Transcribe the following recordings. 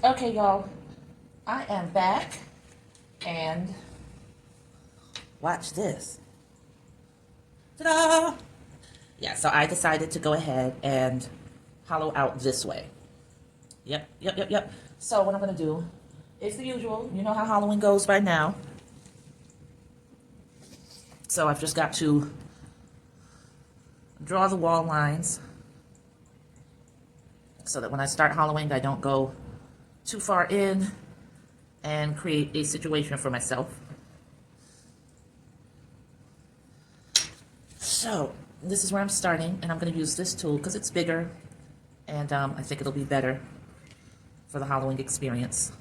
Okay, y'all, I am back, and watch this. Ta-da! Yeah, so I decided to go ahead and hollow out this way. Yep. So what I'm gonna do is the usual. You know how hollowing goes by now. So I've just got to draw the wall lines so that when I start hollowing, I don't go too far in and create a situation for myself. So this is where I'm starting, and I'm going to use this tool because it's bigger, and I think it'll be better for the hollowing experience.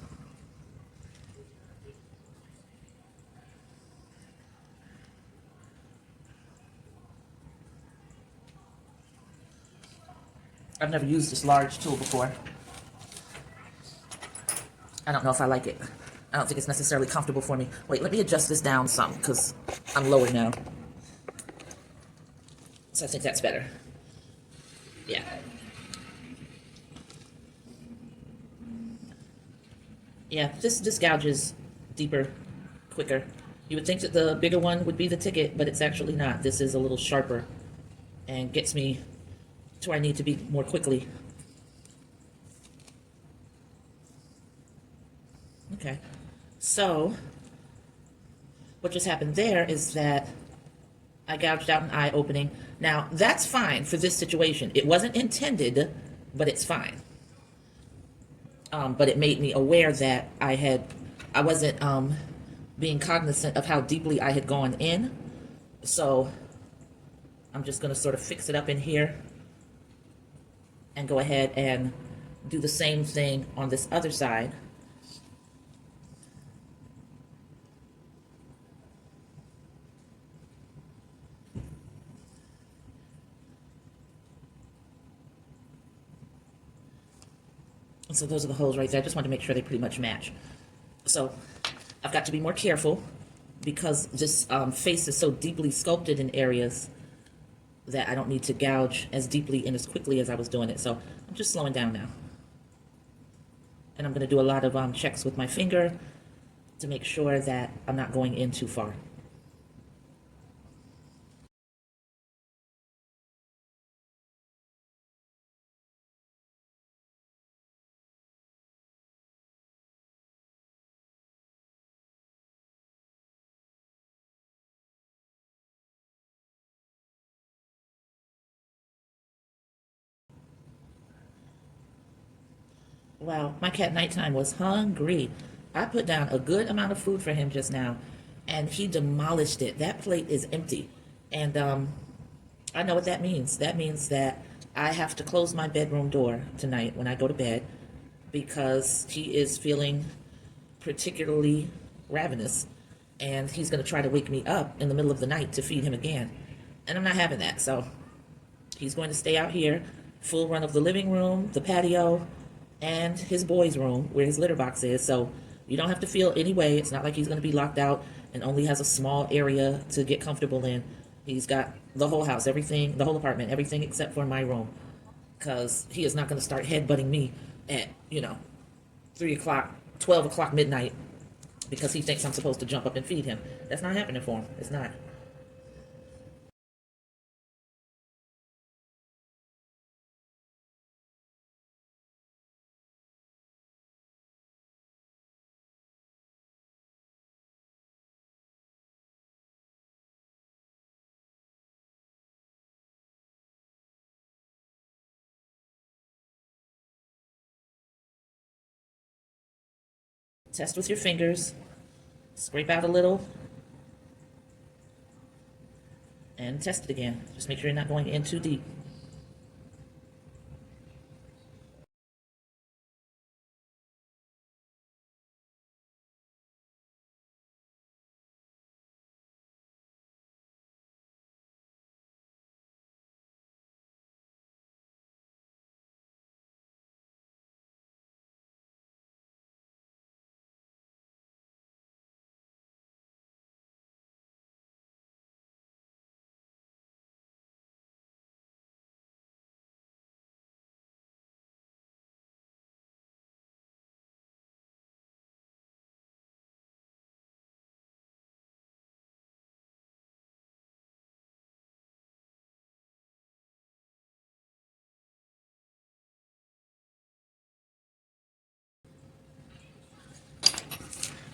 I've never used this large tool before. I don't know if I like it. I don't think it's necessarily comfortable for me. Wait, let me adjust this down some because I'm lower now. So I think that's better. Yeah. Yeah, this gouges deeper, quicker. You would think that the bigger one would be the ticket, but it's actually not. This is a little sharper and gets me to where I need to be more quickly. Okay, so what just happened there is that I gouged out an eye opening. Now, that's fine for this situation. It wasn't intended, but it's fine. But it made me aware that I wasn't being cognizant of how deeply I had gone in. So I'm just going to sort of fix it up in here and go ahead and do the same thing on this other side. And so those are the holes right there. I just want to make sure they pretty much match. So I've got to be more careful because this face is so deeply sculpted in areas that I don't need to gouge as deeply and as quickly as I was doing it. So I'm just slowing down now. And I'm going to do a lot of checks with my finger to make sure that I'm not going in too far. Wow, my cat nighttime was hungry. I put down a good amount of food for him just now, and he demolished it. That plate is empty. And I know what that means. That means that I have to close my bedroom door tonight when I go to bed because he is feeling particularly ravenous, and he's going to try to wake me up in the middle of the night to feed him again. And I'm not having that, so he's going to stay out here, full run of the living room, the patio, and his boys' room where his litter box is. So you don't have to feel any way. It's not like he's going to be locked out and only has a small area to get comfortable in. He's got the whole house, everything, the whole apartment, everything except for my room. Because he is not going to start headbutting me at, 3 o'clock, 12 o'clock midnight because he thinks I'm supposed to jump up and feed him. That's not happening for him. It's not. Test with your fingers. Scrape out a little. And test it again. Just make sure you're not going in too deep.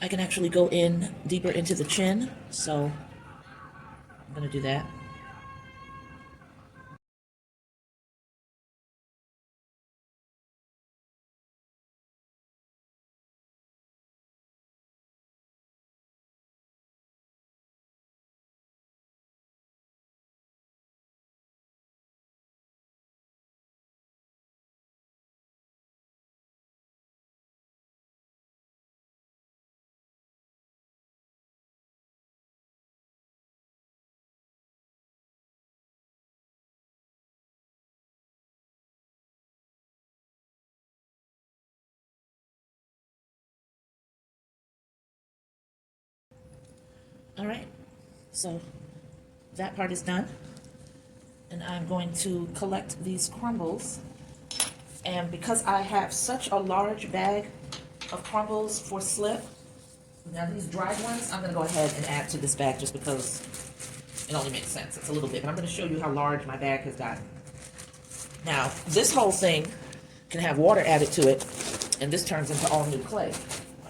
I can actually go in deeper into the chin, so I'm gonna do that. All right, so that part is done. And I'm going to collect these crumbles. And because I have such a large bag of crumbles for slip, now these dried ones, I'm gonna go ahead and add to this bag just because it only makes sense. It's a little bit, but I'm gonna show you how large my bag has gotten. Now, this whole thing can have water added to it, and this turns into all new clay.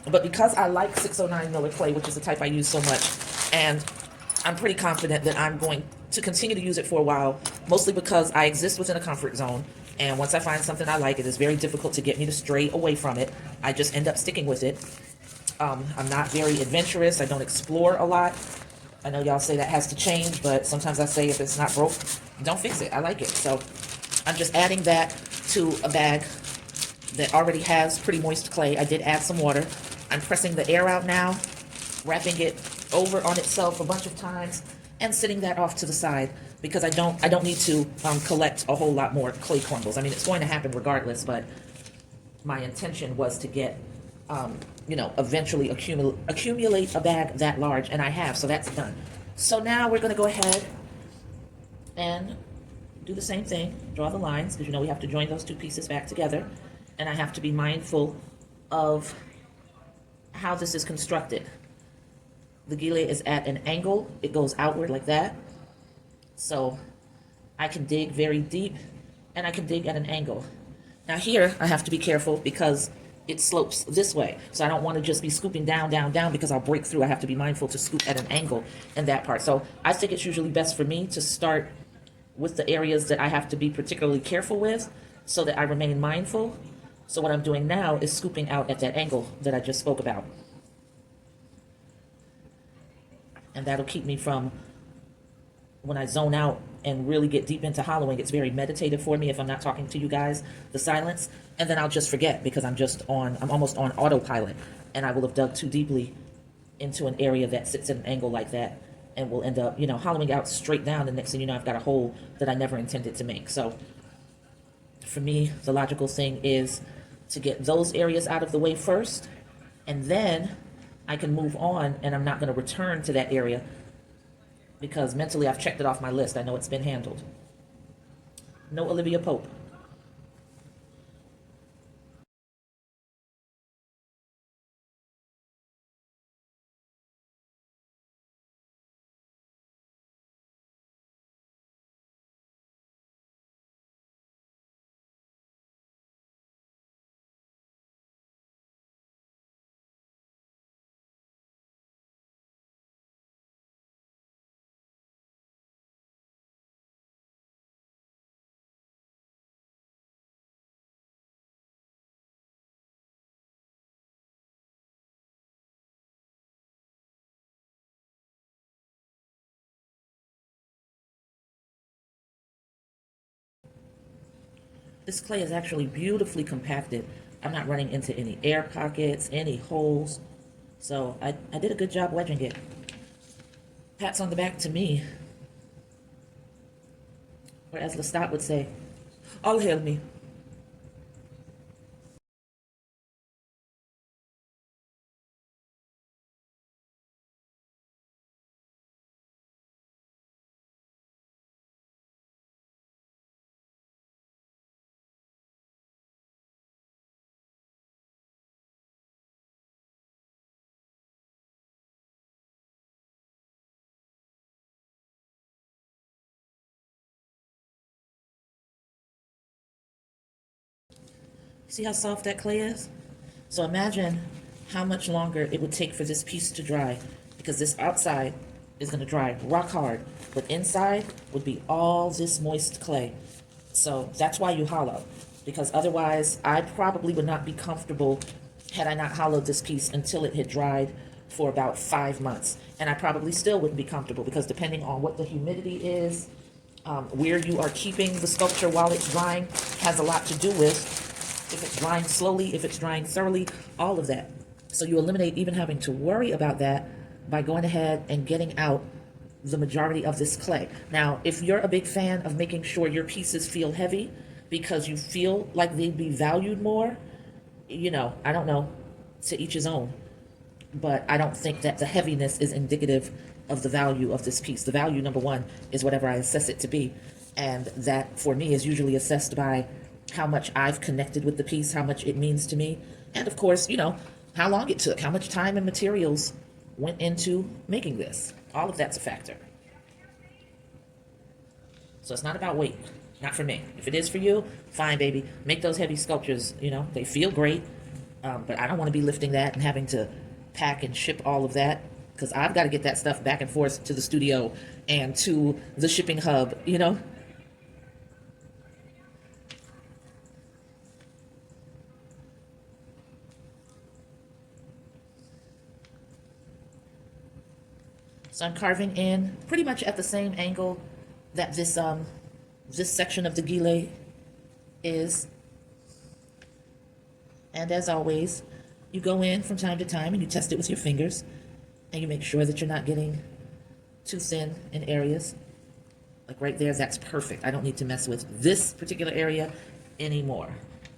But because I like 609 Miller clay, which is the type I use so much, and I'm pretty confident that I'm going to continue to use it for a while, mostly because I exist within a comfort zone. And once I find something I like, it is very difficult to get me to stray away from it. I just end up sticking with it. I'm not very adventurous. I don't explore a lot. I know y'all say that has to change, but sometimes I say if it's not broke, don't fix it. I like it. So I'm just adding that to a bag that already has pretty moist clay. I did add some water. I'm pressing the air out now, wrapping it over on itself a bunch of times, and sitting that off to the side because I don't need to collect a whole lot more clay crumbles. I mean, it's going to happen regardless, but my intention was to get, eventually accumulate a bag that large, and I have, so that's done. So now we're gonna go ahead and do the same thing, draw the lines, because we have to join those two pieces back together, and I have to be mindful of how this is constructed. The gele is at an angle, it goes outward like that, so I can dig very deep, and I can dig at an angle. Now here, I have to be careful because it slopes this way, so I don't want to just be scooping down, down, down because I'll break through. I have to be mindful to scoop at an angle in that part. So I think it's usually best for me to start with the areas that I have to be particularly careful with so that I remain mindful. So what I'm doing now is scooping out at that angle that I just spoke about. And that'll keep me from, when I zone out and really get deep into hollowing, it's very meditative for me if I'm not talking to you guys, the silence, and then I'll just forget because I'm almost on autopilot, and I will have dug too deeply into an area that sits at an angle like that and will end up, hollowing out straight down. The next thing you know, I've got a hole that I never intended to make. So for me, the logical thing is to get those areas out of the way first, and then I can move on, and I'm not going to return to that area because mentally I've checked it off my list. I know it's been handled. No Olivia Pope. This clay is actually beautifully compacted. I'm not running into any air pockets, any holes. So I did a good job wedging it. Pats on the back to me. Or as Lestat would say, all hail me. See how soft that clay is? So imagine how much longer it would take for this piece to dry, because this outside is going to dry rock hard, but inside would be all this moist clay. So that's why you hollow, because otherwise I probably would not be comfortable had I not hollowed this piece until it had dried for about 5 months. And I probably still wouldn't be comfortable, because depending on what the humidity is, where you are keeping the sculpture while it's drying has a lot to do with if it's drying slowly, if it's drying thoroughly, all of that. So you eliminate even having to worry about that by going ahead and getting out the majority of this clay. Now, if you're a big fan of making sure your pieces feel heavy because you feel like they'd be valued more, I don't know, to each his own. But I don't think that the heaviness is indicative of the value of this piece. The value, number one, is whatever I assess it to be. And that, for me, is usually assessed by how much I've connected with the piece, how much it means to me. And of course, how long it took, how much time and materials went into making this. All of that's a factor. So it's not about weight. Not for me. If it is for you, fine, baby. Make those heavy sculptures, they feel great. But I don't want to be lifting that and having to pack and ship all of that, because I've got to get that stuff back and forth to the studio and to the shipping hub. So I'm carving in pretty much at the same angle that this section of the Gele is. And as always, you go in from time to time and you test it with your fingers, and you make sure that you're not getting too thin in areas. Like right there, that's perfect. I don't need to mess with this particular area anymore.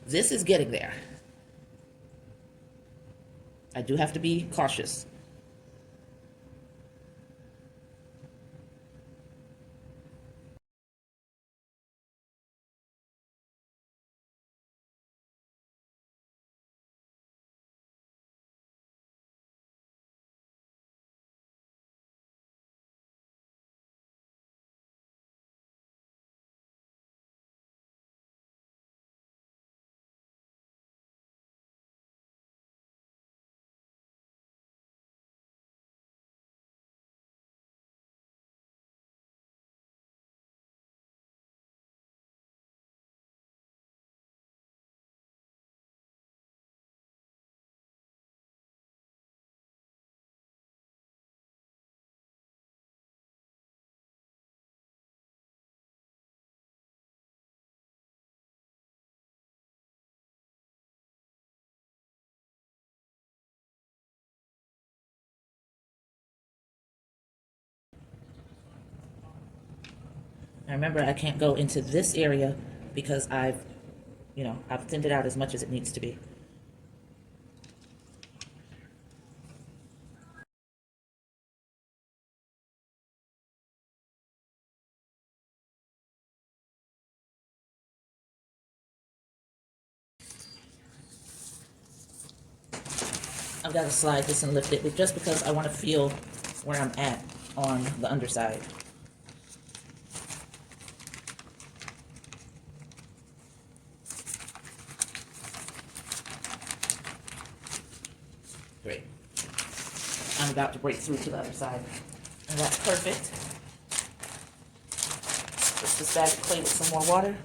This is getting there. I do have to be cautious. Now remember, I can't go into this area because I've thinned it out as much as it needs to be. I've got to slide this and lift it, but just because I want to feel where I'm at on the underside. Great. I'm about to break through to the other side. And that's perfect. Just this bag of clay with some more water.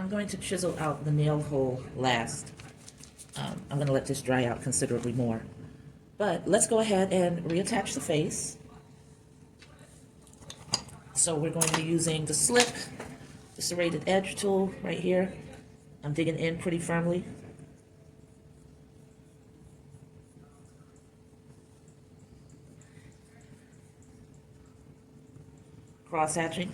I'm going to chisel out the nail hole last. I'm going to let this dry out considerably more. But let's go ahead and reattach the face. So we're going to be using the slip, the serrated edge tool right here. I'm digging in pretty firmly. Cross hatching.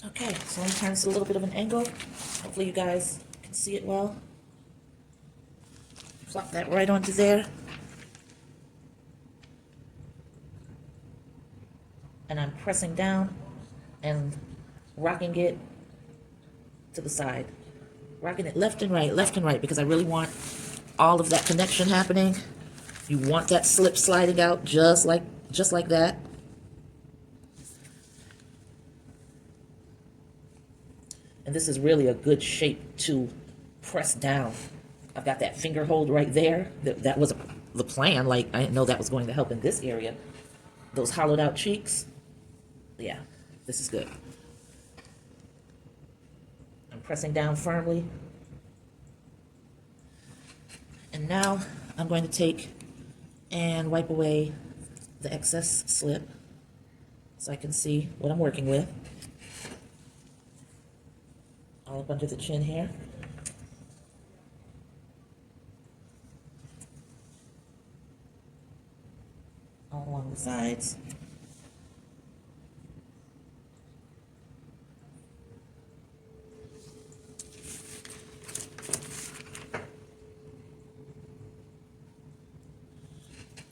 Okay, so I'm turning this a little bit of an angle. Hopefully you guys can see it well. Plop that right onto there. And I'm pressing down and rocking it to the side. Rocking it left and right, because I really want all of that connection happening. You want that slip sliding out just like that. And this is really a good shape to press down. I've got that finger hold right there. That was the plan. Like, I didn't know that was going to help in this area. Those hollowed out cheeks. Yeah, this is good. I'm pressing down firmly. And now I'm going to take and wipe away the excess slip so I can see what I'm working with. All up under the chin here. All along the sides.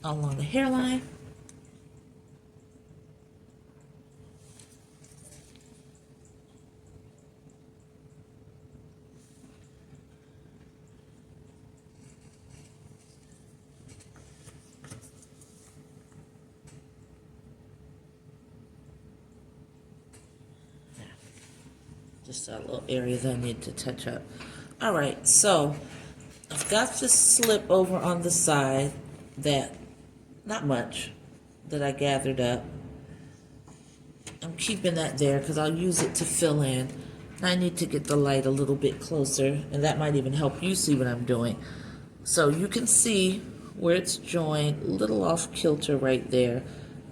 All along the hairline. Just a little area that I need to touch up. All right, so I've got this slip over on the side that, not much, that I gathered up. I'm keeping that there because I'll use it to fill in. I need to get the light a little bit closer, and that might even help you see what I'm doing. So you can see where it's joined, a little off kilter right there.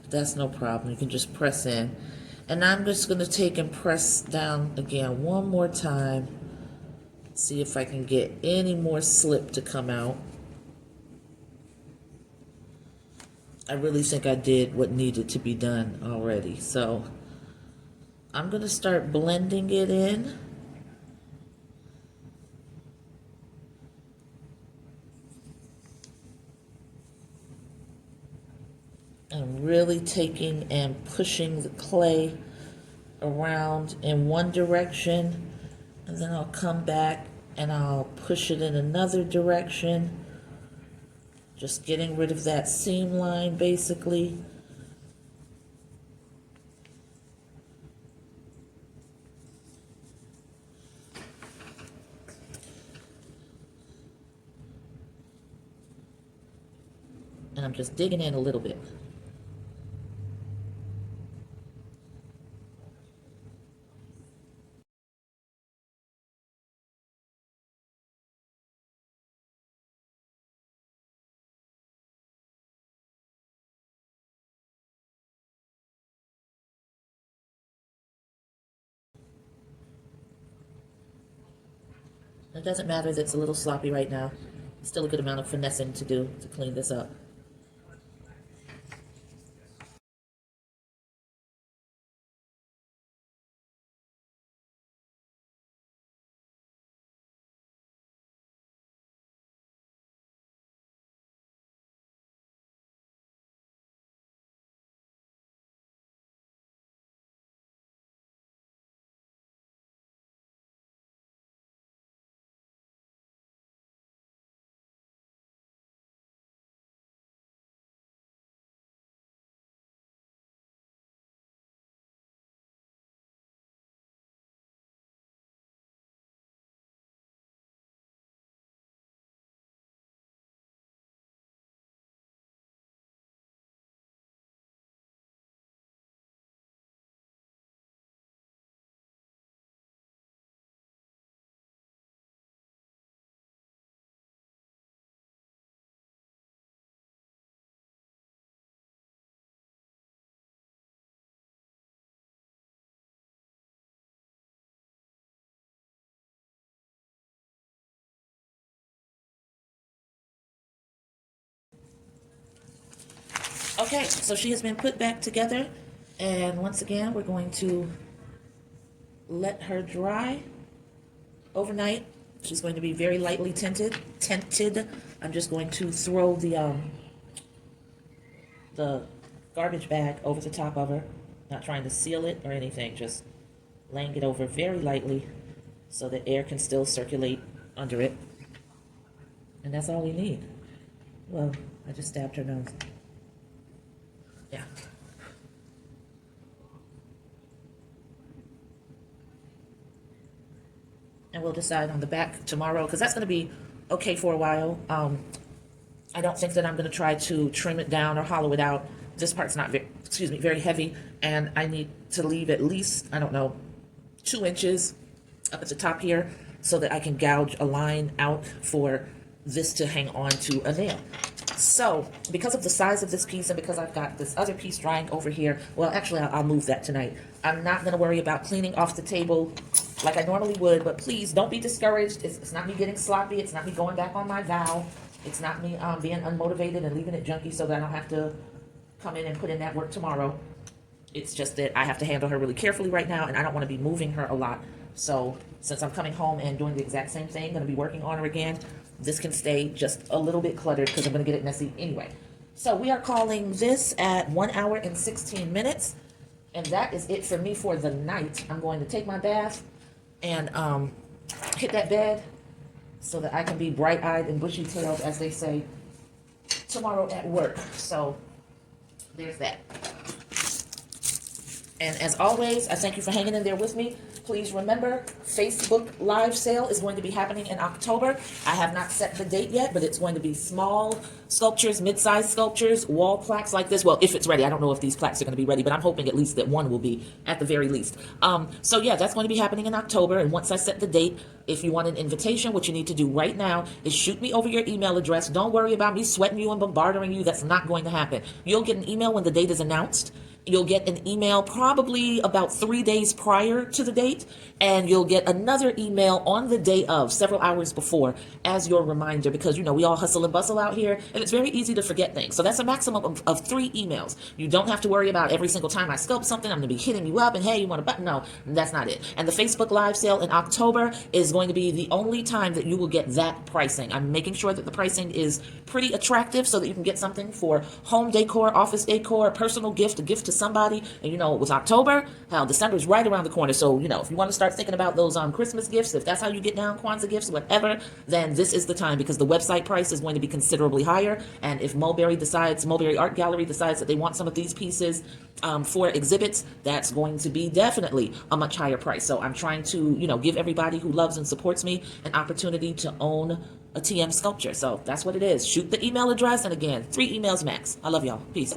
That's no problem. You can just press in. And I'm just going to take and press down again one more time. See if I can get any more slip to come out. I really think I did what needed to be done already. So I'm going to start blending it in. And really taking and pushing the clay around in one direction, and then I'll come back and I'll push it in another direction, just getting rid of that seam line basically. And I'm just digging in a little bit. It doesn't matter that it's a little sloppy right now. Still a good amount of finessing to do to clean this up. Okay, so she has been put back together, and once again, we're going to let her dry overnight. She's going to be very lightly tinted. I'm just going to throw the garbage bag over the top of her, not trying to seal it or anything, just laying it over very lightly so that air can still circulate under it. And that's all we need. Well, I just stabbed her nose. Yeah. And we'll decide on the back tomorrow, because that's going to be okay for a while. I don't think that I'm going to try to trim it down or hollow it out. This part's not very, very heavy, and I need to leave at least, I don't know, 2 inches up at the top here so that I can gouge a line out for this to hang on to a nail. So, because of the size of this piece and because I've got this other piece drying over here, well, actually, I'll move that tonight. I'm not going to worry about cleaning off the table like I normally would, but please don't be discouraged. It's not me getting sloppy. It's not me going back on my vow. It's not me being unmotivated and leaving it junky so that I don't have to come in and put in that work tomorrow. It's just that I have to handle her really carefully right now, and I don't want to be moving her a lot. So, since I'm coming home and doing the exact same thing, going to be working on her again, this can stay just a little bit cluttered because I'm going to get it messy anyway. So we are calling this at 1 hour and 16 minutes. And that is it for me for the night. I'm going to take my bath and hit that bed so that I can be bright-eyed and bushy-tailed, as they say, tomorrow at work. So there's that. And as always, I thank you for hanging in there with me. Please remember, Facebook Live sale is going to be happening in October. I have not set the date yet, but it's going to be small sculptures, mid-sized sculptures, wall plaques like this. Well, if it's ready. I don't know if these plaques are going to be ready, but I'm hoping at least that one will be at the very least. So yeah, that's going to be happening in October. And once I set the date, if you want an invitation, what you need to do right now is shoot me over your email address. Don't worry about me sweating you and bombarding you. That's not going to happen. You'll get an email when the date is announced. You'll get an email probably about 3 days prior to the date, and you'll get another email on the day of, several hours before, as your reminder, because, you know, we all hustle and bustle out here, and it's very easy to forget things. So that's a maximum of 3 emails. You don't have to worry about every single time I sculpt something, I'm going to be hitting you up, and hey, you want a button? No, that's not it. And the Facebook Live sale in October is going to be the only time that you will get that pricing. I'm making sure that the pricing is pretty attractive so that you can get something for home decor, office decor, personal gift, a gift to somebody. And you know, it was October. Hell, December is right around the corner. So, you know, if you want to start thinking about those Christmas gifts, if that's how you get down, Kwanzaa gifts, whatever, then this is the time, because the website price is going to be considerably higher. And if Mulberry Art Gallery decides that they want some of these pieces for exhibits, that's going to be definitely a much higher price. So I'm trying to, you know, give everybody who loves and supports me an opportunity to own a TM sculpture. So that's what it is. Shoot the email address, and again, 3 emails max. I love y'all. Peace.